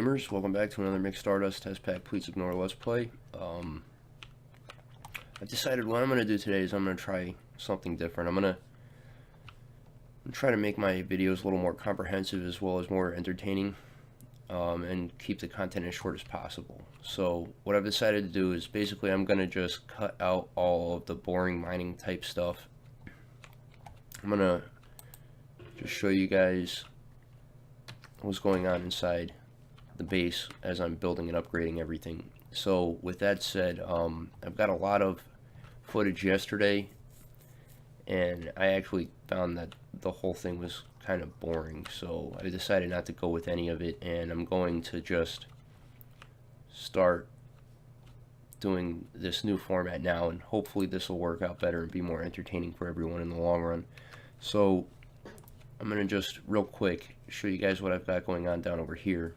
gamers, welcome back to another Mixed Stardust Test Pack Please Ignore Let's Play. I've decided what I'm going to do today is I'm going to try something different. I'm going to try to make my videos a little more comprehensive as well as more entertaining, and keep the content as short as possible. So what I've decided to do is basically I'm going to just cut out all of the boring mining type stuff. I'm going to just show you guys what's going on inside the base as I'm building and upgrading everything. So with that said, I've got a lot of footage yesterday, and I actually found that the whole thing was kind of boring, so I decided not to go with any of it, and I'm going to just start doing this new format now, and hopefully this will work out better and be more entertaining for everyone in the long run. So I'm going to just real quick show you guys what I've got going on down over here.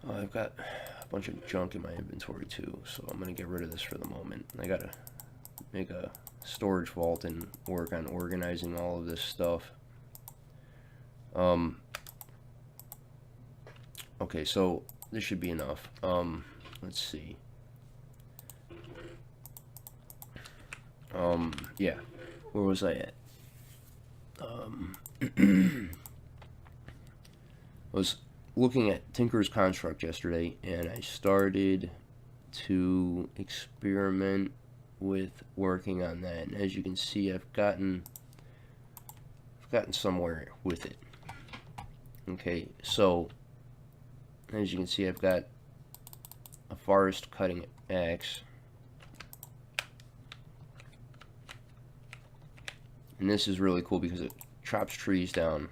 I've got a bunch of junk in my inventory too, so I'm going to get rid of this for the moment. I got to make a storage vault and work on organizing all of this stuff. Okay, so this should be enough. Let's see. Yeah, where was I at? I was looking at Tinker's Construct yesterday, and I started to experiment with working on that, and as you can see, I've gotten somewhere with it. Okay, so as you can see, I've got a forest cutting axe, and this is really cool because it chops trees down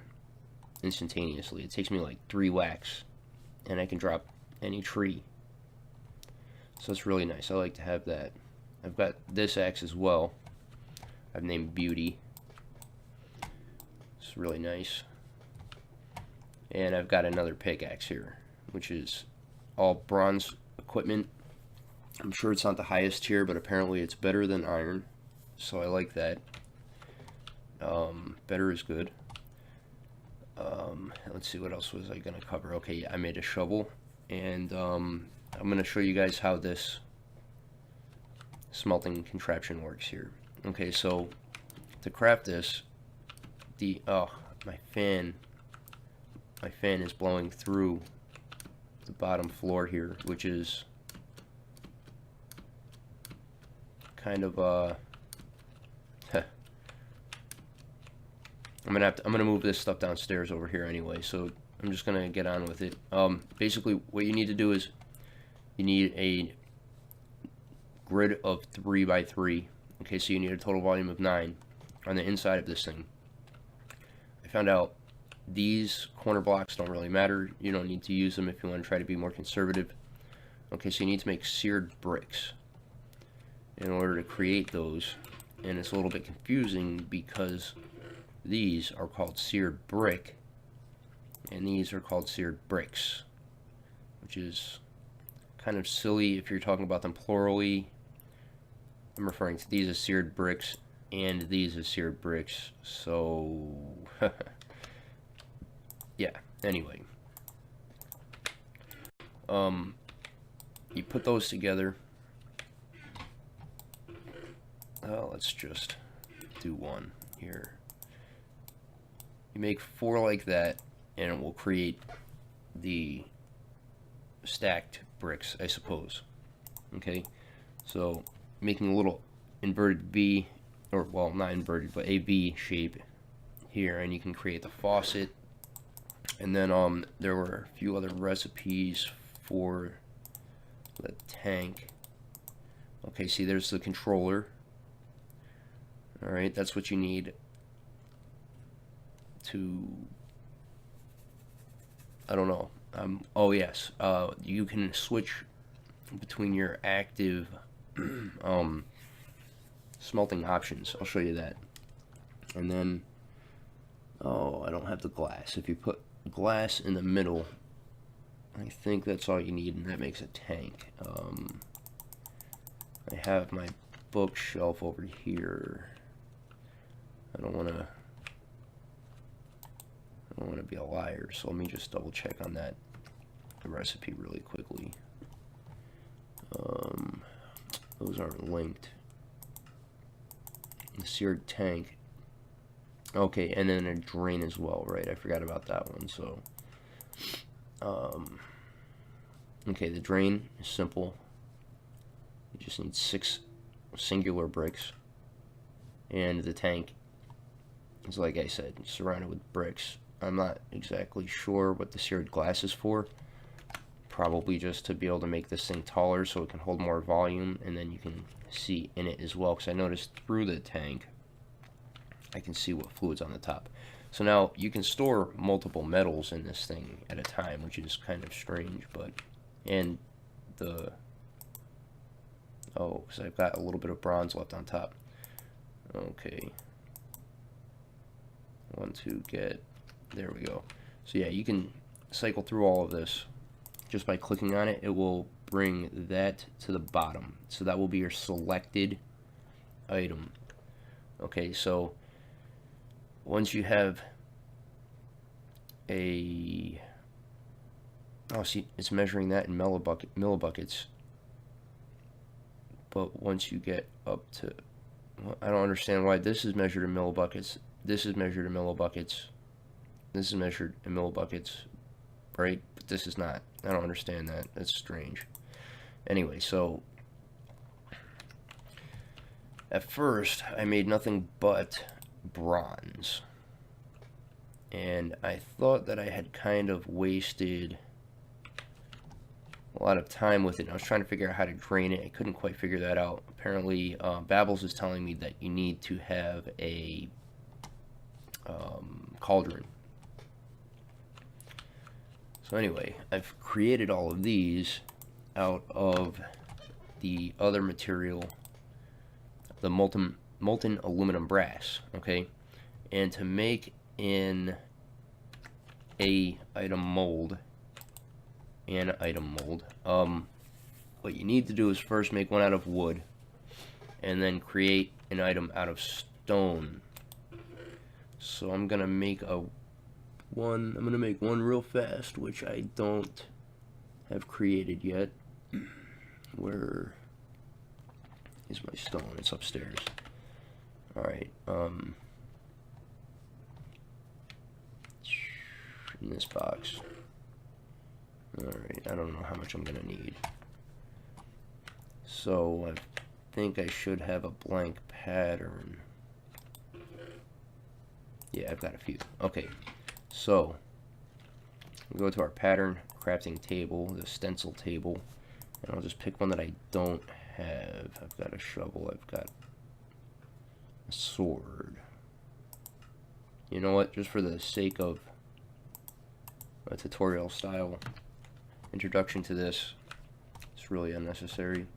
instantaneously. It takes me like 3 whacks and I can drop any tree, so it's really nice. I like to have that. I've got this axe as well. I've named Beauty. It's really nice. And I've got another pickaxe here, which is all bronze equipment. I'm sure it's not the highest tier, but apparently it's better than iron, so I like that. Better is good. Let's see, what else was I gonna cover? Okay, yeah, I made a shovel, and I'm gonna show you guys how this smelting contraption works here. Okay, so to craft this, my fan is blowing through the bottom floor here, which is kind of I'm gonna move this stuff downstairs over here anyway, so I'm just gonna get on with it. Basically, what you need to do is you need a grid of 3 by 3. Okay, so you need a total volume of 9 on the inside of this thing. I found out these corner blocks don't really matter. You don't need to use them if you want to try to be more conservative. Okay, so you need to make seared bricks in order to create those, and it's a little bit confusing because these are called seared brick and these are called seared bricks, which is kind of silly if you're talking about them plurally. I'm referring to these as seared bricks and these as seared bricks, so yeah, anyway, you put those together. Let's just do one here. You make 4 like that, and it will create the stacked bricks, I suppose. Okay, so making a little inverted V, or well, not inverted, but a V shape here, and you can create the faucet. And then there were a few other recipes for the tank. Okay, see, there's the controller. Alright, that's what you need to, I don't know, oh yes, you can switch between your active smelting options. I'll show you that. And then, oh, I don't have the glass. If you put glass in the middle, I think that's all you need, and that makes a tank. I have my bookshelf over here. I don't want to I don't want to be a liar, so let me just double check on that recipe really quickly. Those aren't linked. The seared tank. Okay, and then a drain as well, right? I forgot about that one. So, okay, the drain is simple. You just need 6 singular bricks, and the tank is, like I said, surrounded with bricks. I'm not exactly sure what the seared glass is for. Probably just to be able to make this thing taller so it can hold more volume, and then you can see in it as well, because I noticed through the tank I can see what fluid's on the top. So now you can store multiple metals in this thing at a time, which is kind of strange, but and the oh, because I've got a little bit of bronze left on top. Okay, I want to get, there we go. So yeah, you can cycle through all of this. Just by clicking on it, it will bring that to the bottom. So that will be your selected item. Okay, so once you have a, oh, see, it's measuring that in millibuckets. But once you get up to, well, I don't understand why this is measured in millibuckets. This is measured in millibuckets. This is measured in millibuckets, right? But this is not. I don't understand that. That's strange. Anyway, so at first I made nothing but bronze, and I thought that I had kind of wasted a lot of time with it. I was trying to figure out how to drain it. I couldn't quite figure that out. Apparently, Babbles is telling me that you need to have a cauldron. So anyway, I've created all of these out of the other material, the molten aluminum brass, okay? And to make an item mold, what you need to do is first make one out of wood, and then create an item out of stone. So I'm gonna make one real fast, which I don't have created yet. Where is my stone? It's upstairs. Alright, in this box. Alright, I don't know how much I'm gonna need. So I think I should have a blank pattern. Yeah, I've got a few. Okay, so we'll go to our pattern crafting table, the stencil table, and I'll just pick one that I don't have. I've got a shovel, I've got a sword. You know what, just for the sake of a tutorial style introduction to this, it's really unnecessary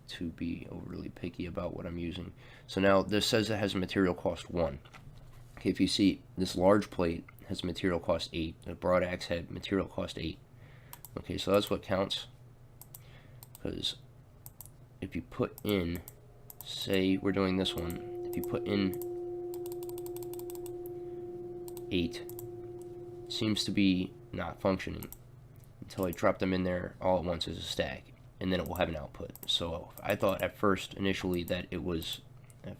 to be overly picky about what I'm using. So now this says it has a material cost 1. Okay, if you see, this large plate has material cost 8. The broad axe had material cost 8. Okay, so that's what counts. Because if you put in, say we're doing this one, if you put in 8, it seems to be not functioning until I drop them in there all at once as a stack, and then it will have an output. So I thought at first initially that it was, I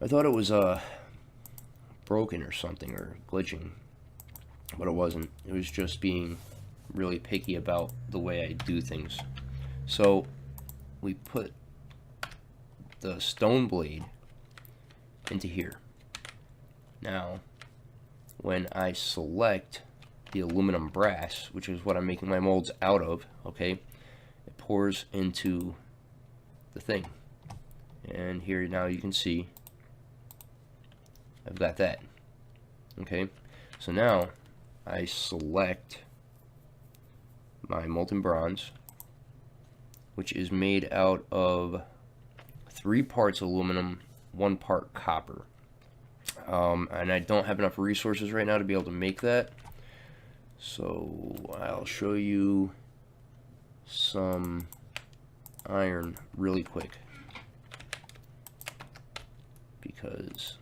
thought it was broken or something, or glitching, but it wasn't. It was just being really picky about the way I do things. So we put the stone blade into here. Now when I select the aluminum brass, which is what I'm making my molds out of, okay, it pours into the thing, and here now you can see I've got that. Okay, so now I select my molten bronze, which is made out of 3 parts aluminum, 1 part copper, and I don't have enough resources right now to be able to make that, so I'll show you some iron really quick, because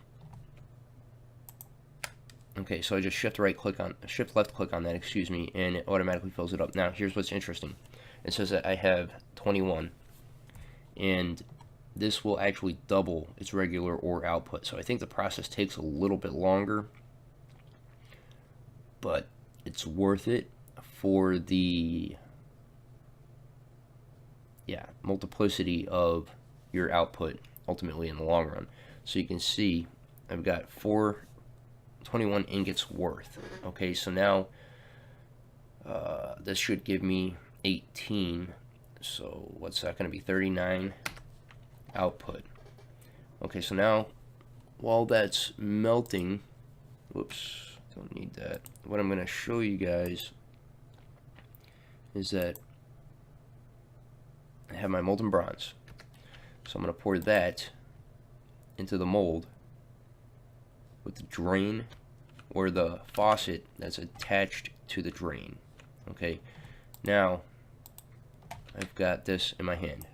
Okay, so I just shift left click on that, excuse me, and it automatically fills it up. Now here's what's interesting. It says that I have 21, and this will actually double its regular ore output. So I think the process takes a little bit longer, but it's worth it for the multiplicity of your output ultimately in the long run. So you can see I've got 21 ingots worth. Okay, so now this should give me 18. So what's that going to be? 39 output. Okay, so now while that's melting, whoops, don't need that. What I'm going to show you guys is that I have my molten bronze. So I'm going to pour that into the mold with the drain or the faucet that's attached to the drain. Okay, now I've got this in my hand.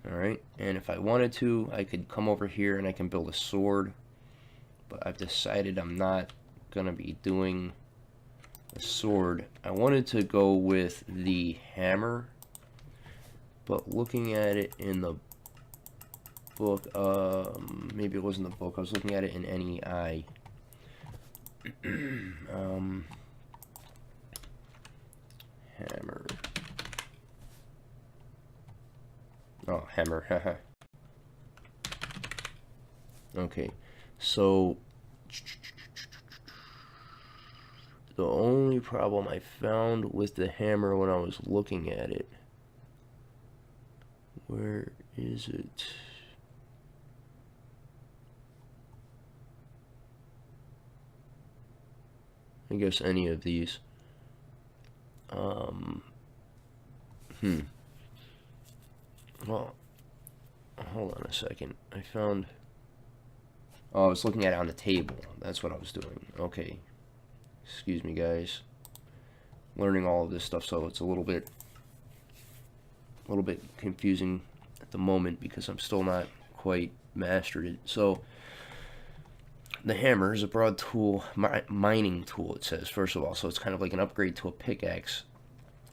Alright, and if I wanted to, I could come over here and I can build a sword, but I've decided I'm not gonna be doing a sword. I wanted to go with the hammer, but looking at it in the book, maybe it wasn't the book, I was looking at it in NEI. Hammer. Oh, hammer, haha. Okay, so the only problem I found with the hammer when I was looking at it, where is it? I guess any of these. Well, hold on a second. I found... Oh, I was looking at it on the table. That's what I was doing. Okay. Excuse me, guys. Learning all of this stuff, so it's a little bit confusing at the moment because I'm still not quite mastered it. So, the hammer is a broad tool, mining tool, it says, first of all. So it's kind of like an upgrade to a pickaxe.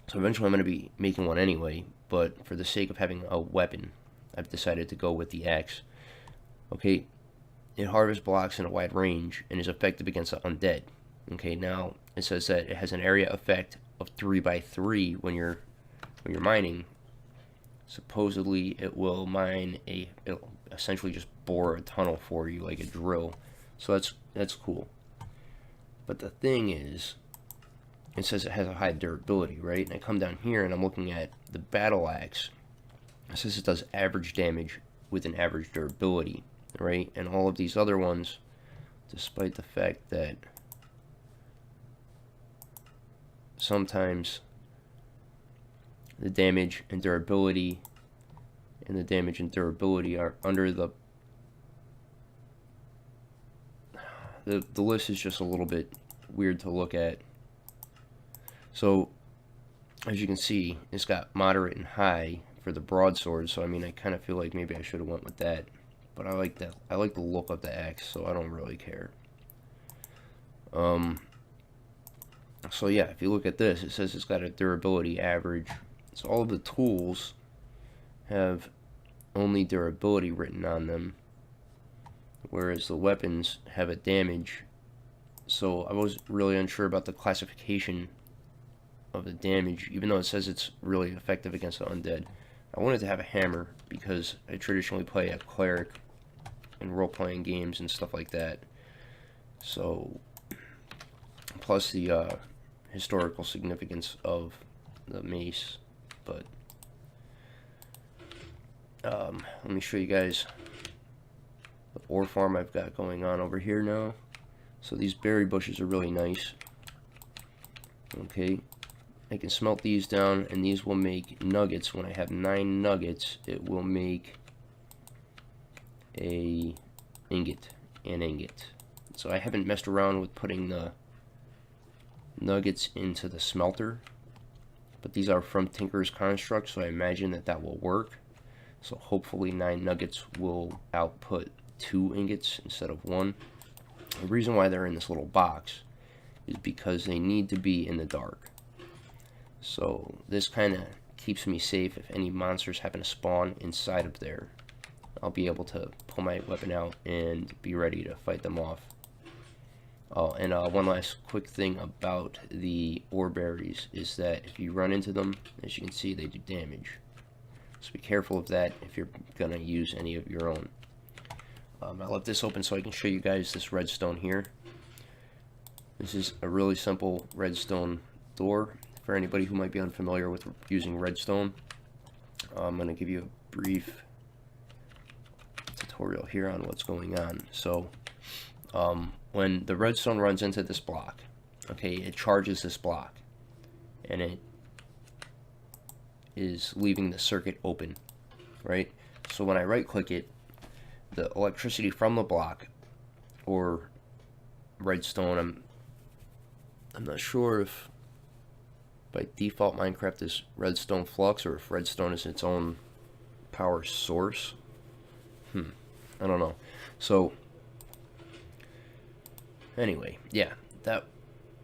So eventually I'm going to be making one anyway, but for the sake of having a weapon, I've decided to go with the axe. Okay, it harvests blocks in a wide range and is effective against the undead. Okay, now it says that it has an area effect of 3 by 3 when you're mining. Supposedly it will it'll essentially just bore a tunnel for you like a drill. So that's cool. But the thing is, it says it has a high durability, right? And I come down here and I'm looking at the battle axe. It says it does average damage with an average durability, right? And all of these other ones, despite the fact that sometimes the damage and durability are under the list is just a little bit weird to look at. So, as you can see, it's got moderate and high for the broadsword, so I mean, I kind of feel like maybe I should have went with that. But I like that. I like the look of the axe, so I don't really care. So yeah, if you look at this, it says it's got a durability average. So all of the tools have only durability written on them, whereas the weapons have a damage. So I was really unsure about the classification of the damage, even though it says it's really effective against the undead. I wanted to have a hammer because I traditionally play a cleric in role-playing games and stuff like that. So, plus the historical significance of the mace. But let me show you guys the ore farm I've got going on over here now. So these berry bushes are really nice. Okay, I can smelt these down, and these will make nuggets. When I have 9 nuggets, it will make an ingot. So I haven't messed around with putting the nuggets into the smelter, but these are from Tinker's Construct, so I imagine that will work. So hopefully 9 nuggets will output 2 ingots instead of 1. The reason why they're in this little box is because they need to be in the dark. So this kind of keeps me safe. If any monsters happen to spawn inside of there, I'll be able to pull my weapon out and be ready to fight them off. Oh, and one last quick thing about the ore berries is that if you run into them, as you can see, they do damage. So be careful of that if you're going to use any of your own. I left this open so I can show you guys this redstone here. This is a really simple redstone door for anybody who might be unfamiliar with using redstone. I'm going to give you a brief tutorial here on what's going on. So when the redstone runs into this block, okay, it charges this block and it is leaving the circuit open, right? So when I right click it, the electricity from the block or redstone, I'm not sure if by default Minecraft is redstone flux or if redstone is its own power source. I don't know. So anyway, yeah, that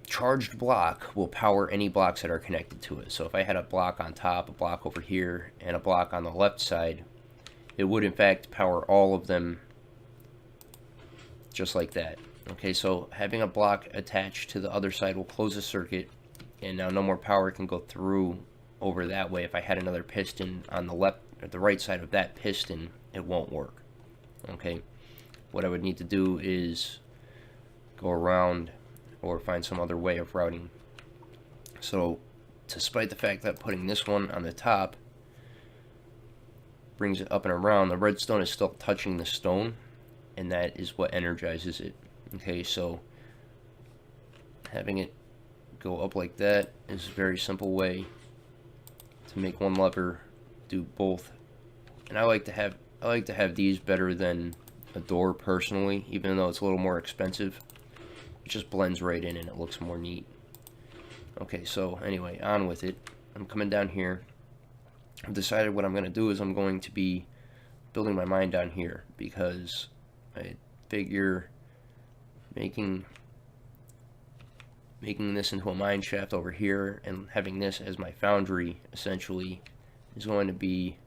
charged block will power any blocks that are connected to it. So if I had a block on top, a block over here, and a block on the left side, it would in fact power all of them just like that. Okay, so having a block attached to the other side will close the circuit, and now no more power can go through over that way. If I had another piston on the left or the right side of that piston, it won't work. Okay, what I would need to do is go around or find some other way of routing. So despite the fact that putting this one on the top brings it up and around, the redstone is still touching the stone, and that is what energizes it. Okay, so having it go up like that is a very simple way to make one lever do both. And I like to have these better than a door personally, even though it's a little more expensive. It just blends right in and it looks more neat. Okay, so anyway, on with it. I'm coming down here. I've decided what I'm going to do is I'm going to be building my mine down here, because I figure making this into a mine shaft over here and having this as my foundry essentially is going to be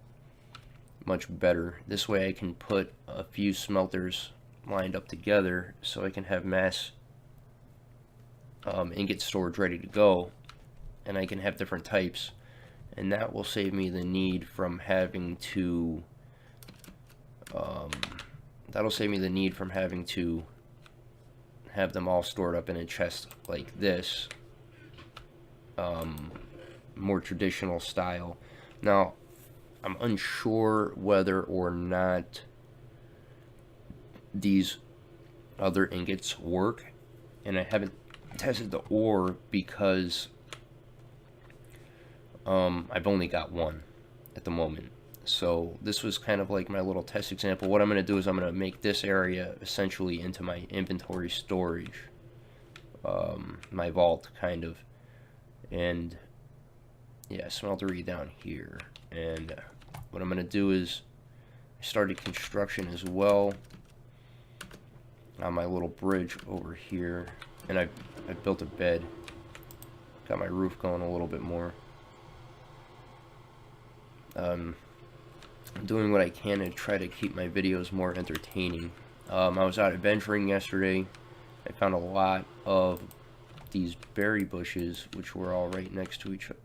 much better. This way I can put a few smelters lined up together so I can have mass ingot storage ready to go, and I can have different types, and that will save me the need from having to have them all stored up in a chest like this, more traditional style. Now I'm unsure whether or not these other ingots work, and I haven't tested the ore because I've only got one at the moment. So this was kind of like my little test example. What I'm going to do is I'm going to make this area essentially into my inventory storage, my vault kind of, and yeah, smeltery down here. And what I'm going to do is I started construction as well on my little bridge over here, and I built a bed, got my roof going a little bit more. I'm doing what I can to try to keep my videos more entertaining. I was out adventuring yesterday. I found a lot of these berry bushes, which were all right next to each other.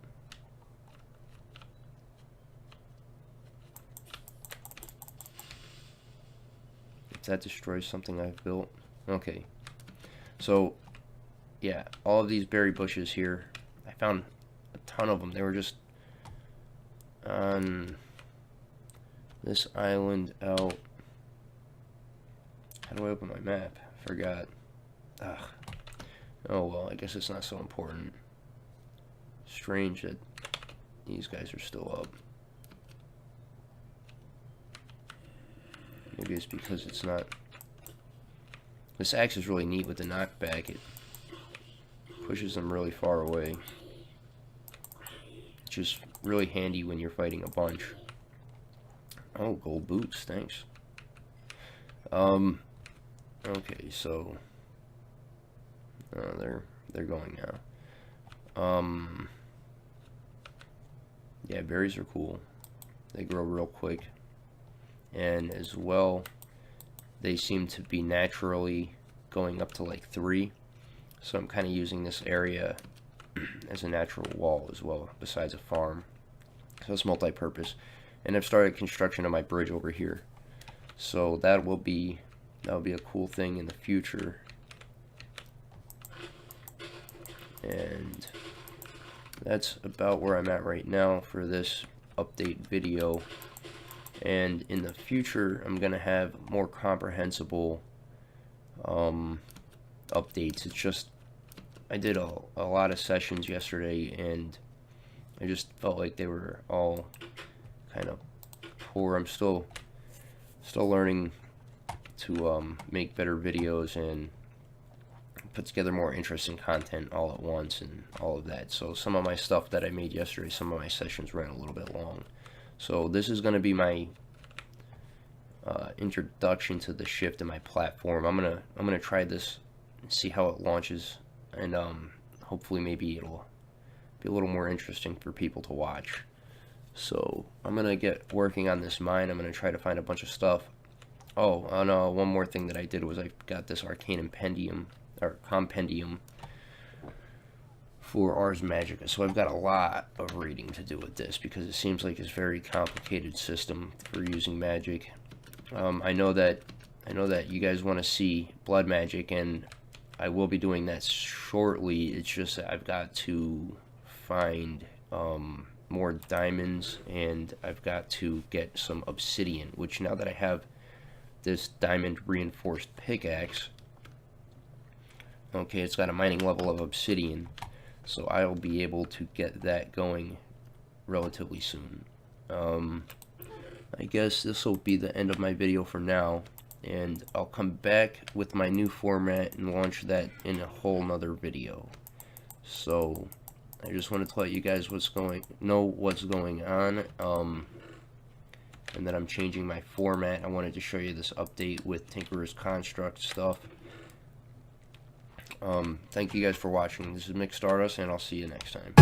If that destroys something I've built. Okay. So, yeah, all of these berry bushes here, I found a ton of them. They were just on this island out. How do I open my map? Forgot. Ugh. Oh well, I guess it's not so important. Strange that these guys are still up. Maybe it's because it's not. This axe is really neat with the knockback. It pushes them really far away. It's just really handy when you're fighting a bunch. Oh, gold boots, thanks. Okay, so They're going now. Yeah, berries are cool. They grow real quick, and as well, they seem to be naturally going up to like 3. So I'm kind of using this area as a natural wall as well, besides a farm. So it's multi-purpose. And I've started construction of my bridge over here. So that will be a cool thing in the future. And that's about where I'm at right now for this update video. And in the future, I'm gonna have more comprehensible updates. It's just I did a lot of sessions yesterday, and I just felt like they were all kind of poor. I'm still learning to make better videos and put together more interesting content all at once and all of that. So some of my stuff that I made yesterday, some of my sessions ran a little bit long. So this is going to be my introduction to the shift in my platform. I'm gonna try this and see how it launches, and hopefully maybe it'll be a little more interesting for people to watch. So I'm gonna get working on this mine. I'm gonna try to find a bunch of stuff. Oh, no, one more thing that I did was I got this arcane compendium for Ars Magica. So I've got a lot of reading to do with this because it seems like it's a very complicated system for using magic. I know that you guys want to see blood magic, and I will be doing that shortly. It's just that I've got to find more diamonds, and I've got to get some obsidian, which now that I have this diamond reinforced pickaxe, okay, it's got a mining level of obsidian, so I'll be able to get that going relatively soon. I guess this will be the end of my video for now, and I'll come back with my new format and launch that in a whole nother video. So I just wanted to let you guys know what's going on, and that I'm changing my format. I wanted to show you this update with Tinkerer's Construct stuff. Thank you guys for watching. This is Mick Stardust, and I'll see you next time.